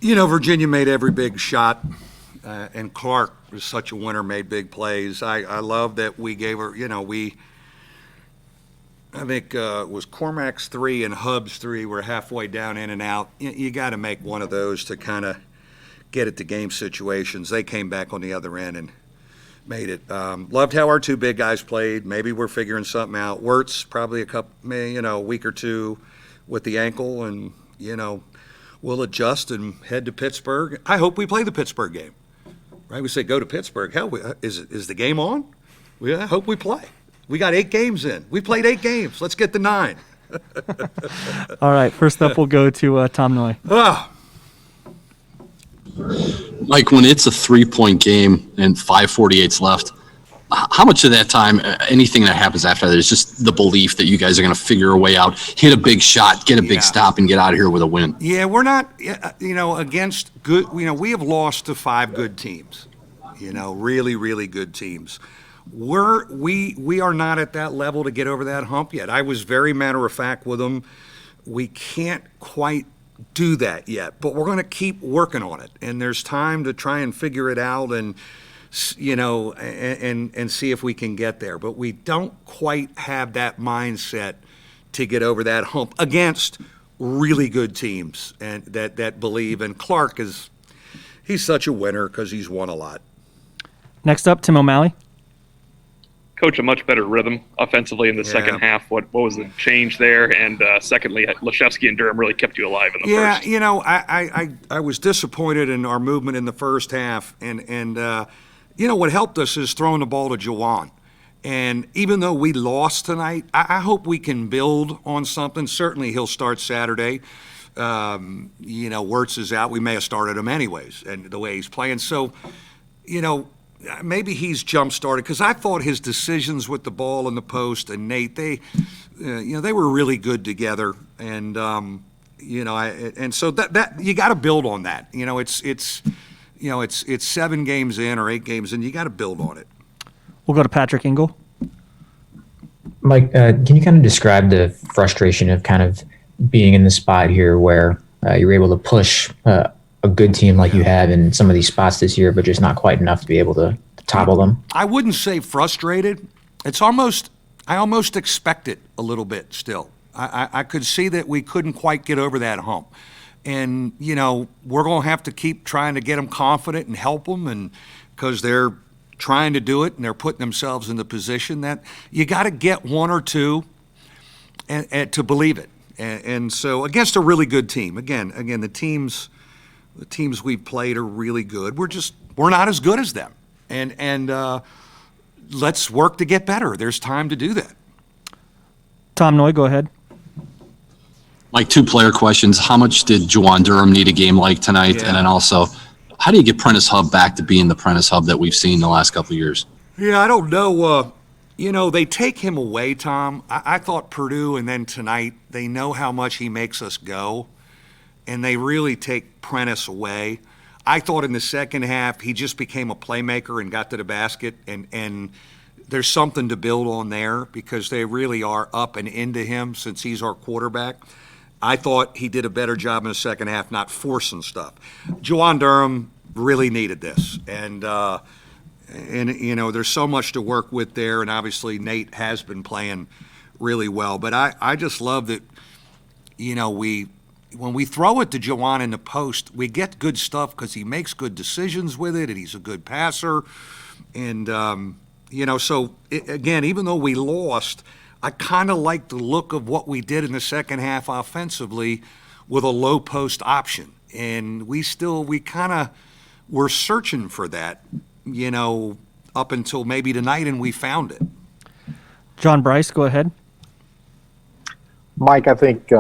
Virginia made every big shot, and Clark was such a winner, made big plays. I love that we gave her, I think it was Cormac's 3 and Hub's 3 were halfway down, in and out. You got to make one of those to kind of get it to game situations. They came back on the other end and made it. Loved how our two big guys played. Maybe we're figuring something out. Wirtz probably a week or two with the ankle, and we'll adjust and head to Pittsburgh. I hope we play the Pittsburgh game. Right? We say go to Pittsburgh. Hell, is the game on? I hope we play. We got 8 games in. We played 8 games. Let's get to 9. All right. First up, we'll go to Tom Noy. Mike, when it's a 3-point game and 5:48 left, how much of that time, anything that happens after that, is just the belief that you guys are going to figure a way out, hit a big shot, get a big stop, and get out of here with a win? Yeah, we're not, against good, we have lost to 5 good teams, really, really good teams. We are not at that level to get over that hump yet. I was very matter of fact with them. We can't quite do that yet, but we're going to keep working on it. And there's time to try and figure it out and and see if we can get there. But we don't quite have that mindset to get over that hump against really good teams and that believe. And Clark he's such a winner because he's won a lot. Next up, Tim O'Malley. Coach, a much better rhythm offensively in the second half. What was the change there? And secondly, Leshevsky and Durham really kept you alive in the first. I was disappointed in our movement in the first half. And what helped us is throwing the ball to Juwan. And even though we lost tonight, I hope we can build on something. Certainly he'll start Saturday. Wirtz is out. We may have started him anyways, and the way he's playing. So, maybe he's jump-started because I thought his decisions with the ball in the post and Nate, they were really good together. And, and so that you got to build on that. It's 7 games in or 8 games in. You got to build on it. We'll go to Patrick Ingle. Mike, can you kind of describe the frustration of kind of being in the spot here where you're able to push a good team like you have in some of these spots this year, but just not quite enough to be able to topple them? I wouldn't say frustrated. I almost expect it a little bit still. I could see that we couldn't quite get over that hump. And, we're going to have to keep trying to get them confident and help them, and because they're trying to do it and they're putting themselves in the position that you got to get 1 or 2 and to believe it. And so against a really good team, again, the teams we've played are really good. We're not as good as them. And let's work to get better. There's time to do that. Tom Noy, go ahead. Mike, 2 player questions. How much did Juwan Durham need a game like tonight? Yeah. And then also, how do you get Prentice Hub back to being the Prentice Hub that we've seen the last couple of years? Yeah, I don't know. They take him away, Tom. I thought Purdue and then tonight, they know how much he makes us go, and they really take Prentice away. I thought in the second half, he just became a playmaker and got to the basket, and there's something to build on there because they really are up and into him since he's our quarterback. I thought he did a better job in the second half not forcing stuff. Juwan Durham really needed this, and there's so much to work with there, and obviously Nate has been playing really well. But I just love that, when we throw it to Juwan in the post, we get good stuff because he makes good decisions with it, and he's a good passer. And, again, even though we lost, I kind of like the look of what we did in the second half offensively with a low post option. And we're searching for that, up until maybe tonight, and we found it. John Bryce, go ahead. Mike, I think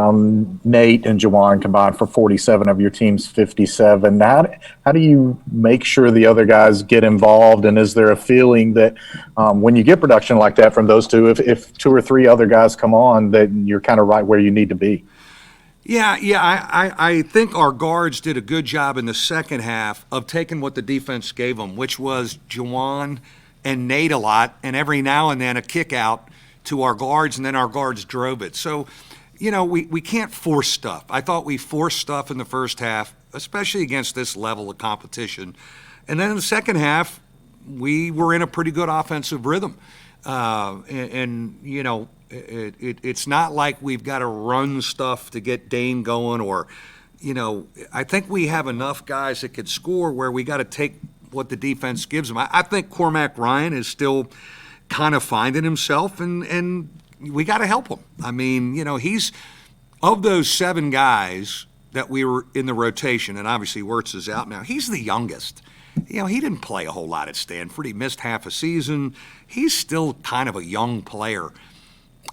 Nate and Juwan combined for 47 of your team's 57. How do you make sure the other guys get involved? And is there a feeling that when you get production like that from those two, if 2 or 3 other guys come on, that you're kind of right where you need to be? Yeah. I think our guards did a good job in the second half of taking what the defense gave them, which was Juwan and Nate a lot, and every now and then a kick out to our guards, and then our guards drove it. So, we can't force stuff. I thought we forced stuff in the first half, especially against this level of competition. And then in the second half, we were in a pretty good offensive rhythm. It's not like we've got to run stuff to get Dane going or, I think we have enough guys that could score where we got to take what the defense gives them. I think Cormac Ryan is still kind of finding himself, and we got to help him. I mean, he's of those 7 guys that we were in the rotation, and obviously Wirtz is out now, he's the youngest. He didn't play a whole lot at Stanford. He missed half a season. He's still kind of a young player.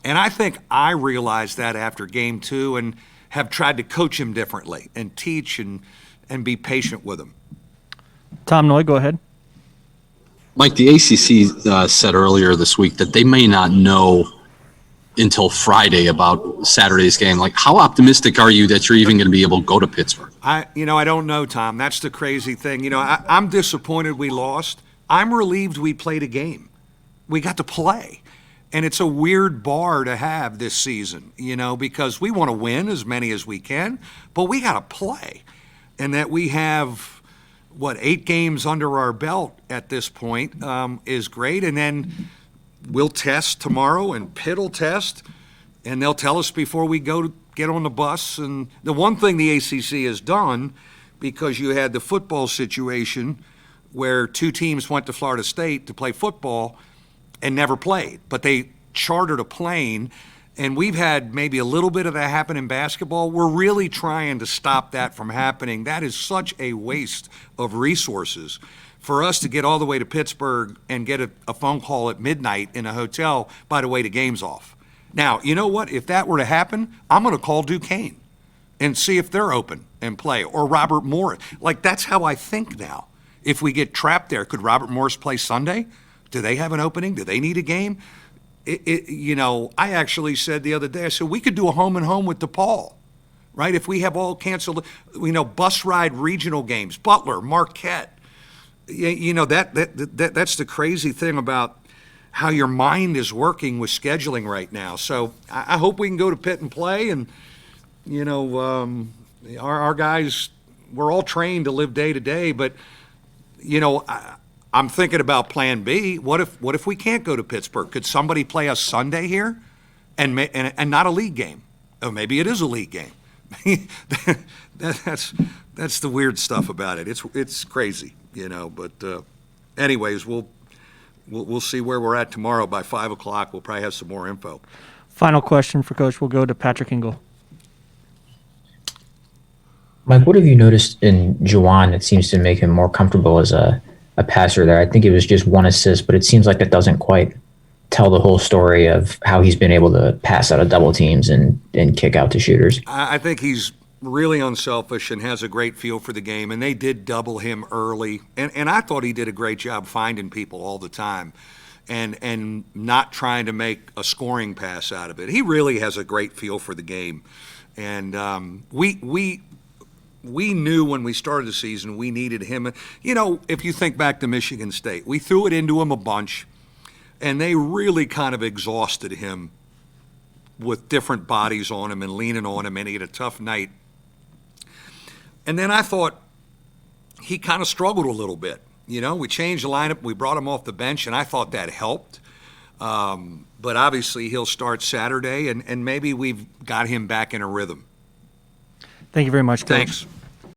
And I think I realized that after game 2 and have tried to coach him differently and teach and be patient with him. Tom Noy, go ahead. Mike, the ACC said earlier this week that they may not know until Friday about Saturday's game. Like, how optimistic are you that you're even going to be able to go to Pittsburgh? I don't know, Tom. That's the crazy thing. I'm disappointed we lost. I'm relieved we played a game. We got to play. And it's a weird bar to have this season, because we want to win as many as we can, but we got to play. And that we have, 8 games under our belt at this point is great. And then we'll test tomorrow, and Pitt will test, and they'll tell us before we go to get on the bus. And the one thing the ACC has done, because you had the football situation where 2 teams went to Florida State to play football and never played, but they chartered a plane, and we've had maybe a little bit of that happen in basketball. We're really trying to stop that from happening. That is such a waste of resources for us to get all the way to Pittsburgh and get a phone call at midnight in a hotel, by the way, the game's off. Now, you know what? If that were to happen, I'm going to call Duquesne and see if they're open and play, or Robert Morris. Like, that's how I think now. If we get trapped there, could Robert Morris play Sunday? Do they have an opening? Do they need a game? I actually said the other day, I said, we could do a home and home with DePaul, right? If we have all canceled, bus ride regional games, Butler, Marquette. That's the crazy thing about how your mind is working with scheduling right now. So I hope we can go to Pitt and play. And, our guys, we're all trained to live day to day, but, I'm thinking about plan B. What if we can't go to Pittsburgh? Could somebody play us Sunday here and not a league game? Oh, maybe it is a league game. That's the weird stuff about it. It's crazy, but anyways, we'll see where we're at tomorrow by 5:00. We'll probably have some more info. Final question for Coach. We'll go to Patrick Ingle. Mike, what have you noticed in Juwan that seems to make him more comfortable as a passer there? I think it was just 1 assist, but it seems like that doesn't quite tell the whole story of how he's been able to pass out of double teams and kick out to shooters. I think he's really unselfish and has a great feel for the game, and they did double him early. And I thought he did a great job finding people all the time and not trying to make a scoring pass out of it. He really has a great feel for the game. And we knew when we started the season we needed him. If you think back to Michigan State, we threw it into him a bunch, and they really kind of exhausted him with different bodies on him and leaning on him, and he had a tough night. And then I thought he kind of struggled a little bit. We changed the lineup, we brought him off the bench, and I thought that helped. But obviously he'll start Saturday, and maybe we've got him back in a rhythm. Thank you very much, Coach. Thanks.